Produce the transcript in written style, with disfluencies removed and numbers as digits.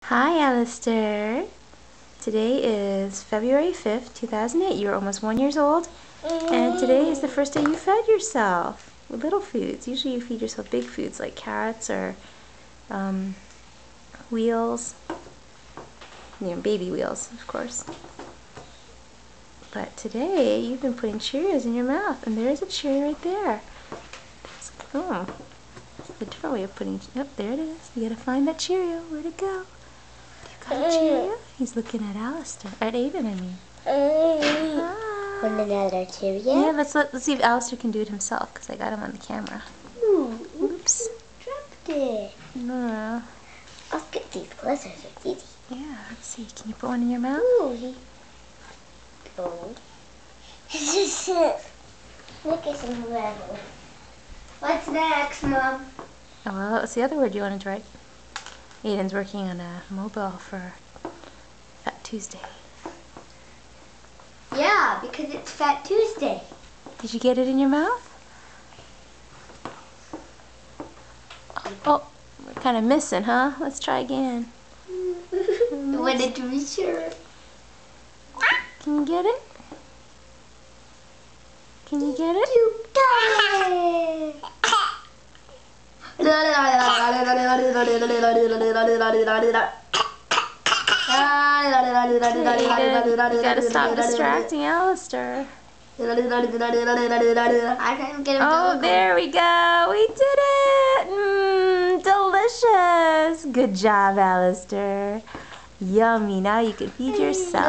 Hi, Alistair. Today is February 5th, 2008. You're almost 1 year old, and today is the first day you fed yourself with little foods. Usually you feed yourself big foods like carrots or wheels, baby wheels, of course. But today you've been putting Cheerios in your mouth, and there's a Cheerio right there. Oh, a different way of putting. Yep, there it is. You gotta find that Cheerio. Where'd it go? Got a Cheerio? He's looking at Alistair. At Aiden, I mean. Want another Cheerio? Yeah, let's see if Alistair can do it himself, because I got him on the camera. Ooh, Oops. Dropped it. No. I'll get these blizzards with Didi. Yeah, let's see. Can you put one in your mouth? Ooh, oh. Look at some level. What's next, Mom? Oh, well, what's the other word you wanted to write? Aiden's working on a mobile for Fat Tuesday. Yeah, because it's Fat Tuesday. Did you get it in your mouth? Oh, we're kind of missing, huh? Let's try again. I wanted to be sure. Can you get it? Can you get it? You got it! You gotta stop distracting Alistair. I can't get him Oh, there we go. We did it. Delicious. Good job, Alistair. Yummy. Now you can feed yourself.